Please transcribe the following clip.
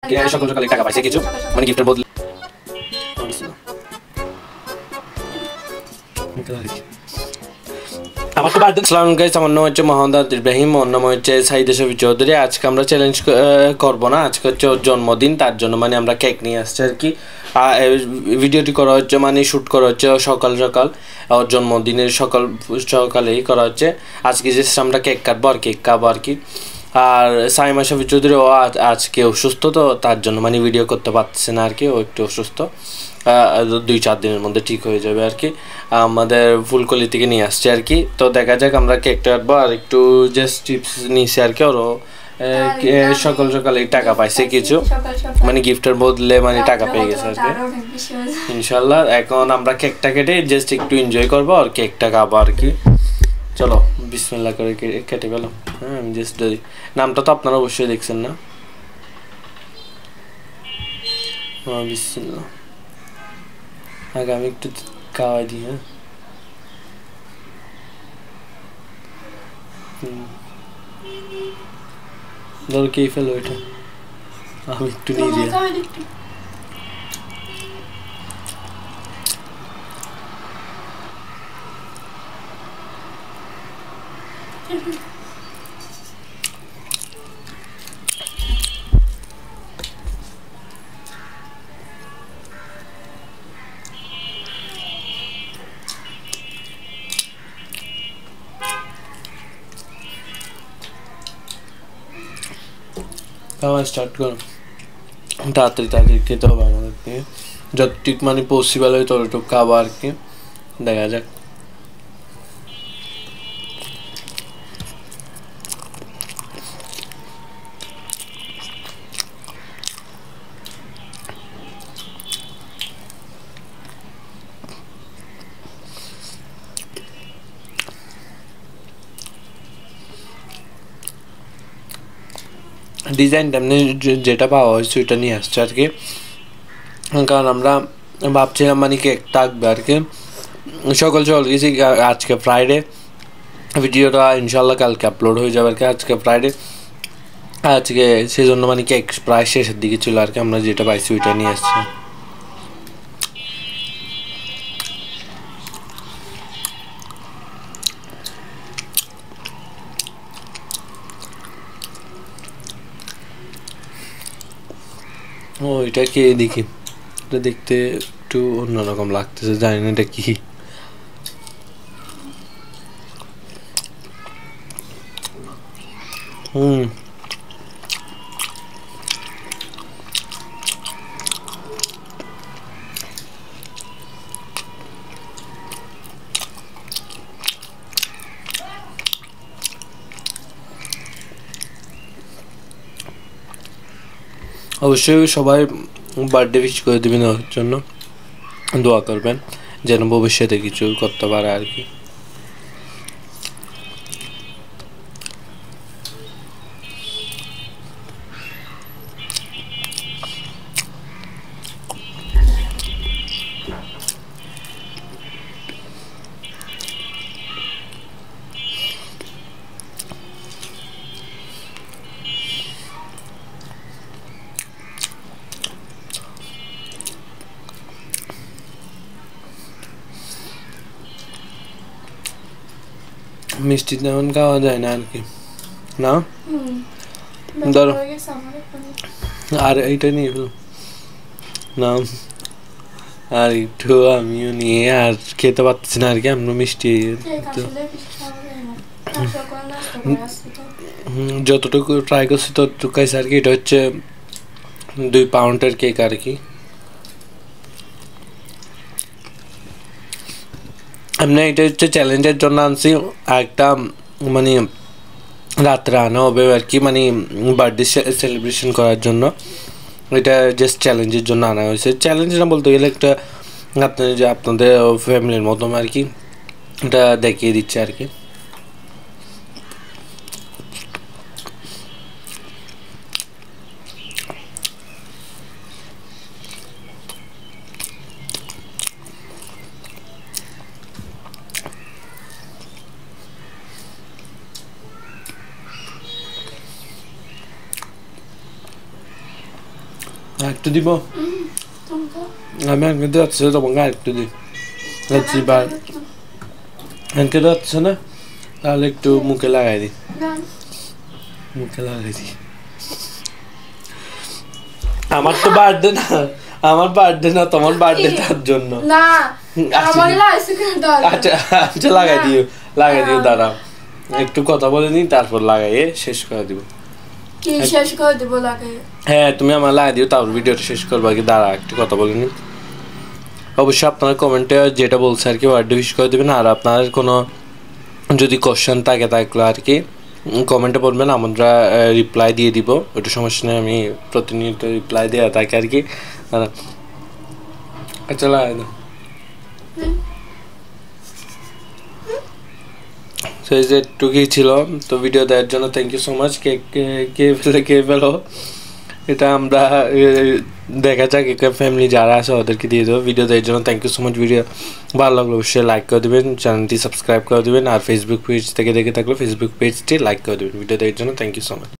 সকাল সকালে টাকা পাইছে কিছু মানে গিফটের বদলে আমার তো বার্থডে সালাম গাইস, আমার নাম হচ্ছে মোহাম্মদ ইব্রাহিম, ওর নাম হচ্ছে সাইদে শফি চৌধুরী। আজকে আমরা চ্যালেঞ্জ করবো না, আজকে হচ্ছে ওর জন্মদিন, তার জন্য মানে আমরা কেক নিয়ে আসছি আর কি। ভিডিওটি করা হচ্ছে মানে শ্যুট করা হচ্ছে সকাল সকাল, ওর জন্মদিনের সকালেই করা হচ্ছে। আজকে যে আমরা কেক কাটবো আর কেক খাবো আর কি। আর সাইমা শফি চৌধুরী ও আজকে অসুস্থ, তো তার জন্য মানে ভিডিও করতে পারছে না আর কি, ও একটু অসুস্থ। 2-4 দিনের মধ্যে ঠিক হয়ে যাবে আর কি। আমাদের ফুলকলি থেকে নিয়ে আসছে আর কি। তো দেখা যাক, আমরা কেকটা কাটবো আর একটু জাস্ট টিপস নিয়েছি আর কি। ওরও সকাল সকালে টাকা পাইছে কিছু মানে গিফটের বদলে মানে টাকা পেয়ে গেছে আর কি ইনশাল্লাহ। এখন আমরা কেকটা কেটে জাস্ট একটু এনজয় করবো আর কেকটা খাবো আর কি। চলো বিসমিল্লাহ করে কেটে পেলাম। হ্যাঁ, আমি জাস্ট নামটা তো আপনারা অবশ্যই দেখছেন না। বিসমিল্লাহ। আগে আমি একটু খাওয়াই দিই। হ্যাঁ, ধরো কে ফেলো এটা, আমি একটু নিয়ে দিই। খাওয়া স্টার্ট করো, তাড়াতাড়ি তাড়াতাড়ি খেতে হবে আমাদেরকে, যতটুক মানে পসিবল হয় ততটুকু খাবো আর কি। দেখা যাক। ডিজাইনটা এমনি যেটা পাওয়া হয়েছে ওইটা নিয়ে আসছে আর কি, কারণ আমরা ভাবছিলাম মানে কেক থাকবে আর কি। সকাল সকাল গেছি, আজকে ফ্রাইডে, ভিডিওটা ইনশাল্লাহ কালকে আপলোড হয়ে যাবে আর কি। আজকে ফ্রাইডে, আজকে সেই জন্য মানে কেক প্রায় শেষের দিকে ছিল আর কি। আমরা যেটা পাইছি ওইটা নিয়ে আসছি। ও, এটা কে দেখি, এটা দেখতে একটু অন্যরকম লাগতেছে, জানি না এটা কি। অবশ্যই সবাই বার্থডে উইশ করে দেবেন, ওর জন্য দোয়া করবেন যেন ভবিষ্যতে কিছু করতে পারে আর কি। মিষ্টি তেমন খাওয়া যায় না আর কি, না ধরো। আর এইটা নিয়ে ফেলো না, আর একটু আমিও নিয়ে আর খেতে পারতেছি না আর কি। আমরা মিষ্টি যতটুকু ট্রাই করছি ততটুকু খাইছি আর কি। এটা হচ্ছে 2 পাউন্ডের কেক আর কি। এমনি এটা হচ্ছে চ্যালেঞ্জের জন্য আনছি, একটা মানে রাত্রে আনা হবে আর কি, মানে বার্থডে সেলিব্রেশন করার জন্য। এটা জাস্ট চ্যালেঞ্জের জন্য আনা হয়েছে। চ্যালেঞ্জ না বলতে গেলে একটা আপনাদের ফ্যামিলির মতো আর কি, এটা দেখিয়ে দিচ্ছে আর কি। একটু দিব আমি আনকে যাচ্ছে তোমাকে আরেকটু দিই যাচ্ছি বার আনকে যাচ্ছে না তাহলে একটু মুখে লাগাই দিই মুখে লাগাই দিই আমার তো বার্থডে না আমার বার্থডে না তোমার বার্থডে তার জন্য না আমার আচ্ছা আচ্ছা লাগাই দিও দাঁড়াও একটু কথা বলে নিই তারপর লাগাইয়ে শেষ করে দিব কি শেষ করে দেব লাগাই হ্যাঁ তুমি আমার লাগাই দিও তারপর ভিডিওটা শেষ করবা কি দাঁড়া একটু কথা বলে নিই অবশ্যই আপনারা কমেন্টে যেটা বলছে আর কি বার্থডে উইশ করে দেবেন আর আপনার কোনো যদি কোশ্চেন থাকে থাকলে আর কি কমেন্টে বলবেন আমরা রিপ্লাই দিয়ে দিব ওইটা সমস্যা নেই আমি প্রতিনিয়ত রিপ্লাই দেওয়া থাকি আর কি আচ্ছা লাগাই দাও তো এই যে একটুকুই ছিল তো ভিডিও দেওয়ার জন্য থ্যাংক ইউ সো মাচ কে ফেলো এটা আমরা দেখা যাক ফ্যামিলি যারা আছে ওদেরকে দিয়ে দেবো ভিডিও দেওয়ার জন্য thank you so much video ভালো লাগলো অবশ্যই লাইক করে দেবেন চ্যানেলটি সাবস্ক্রাইব করে দেবেন আর ফেসবুক পেজ থেকে দেখে থাকলে ফেসবুক পেজটি লাইক করে দেবেন ভিডিও দেওয়ার জন্য থ্যাংক ইউ সো মাচ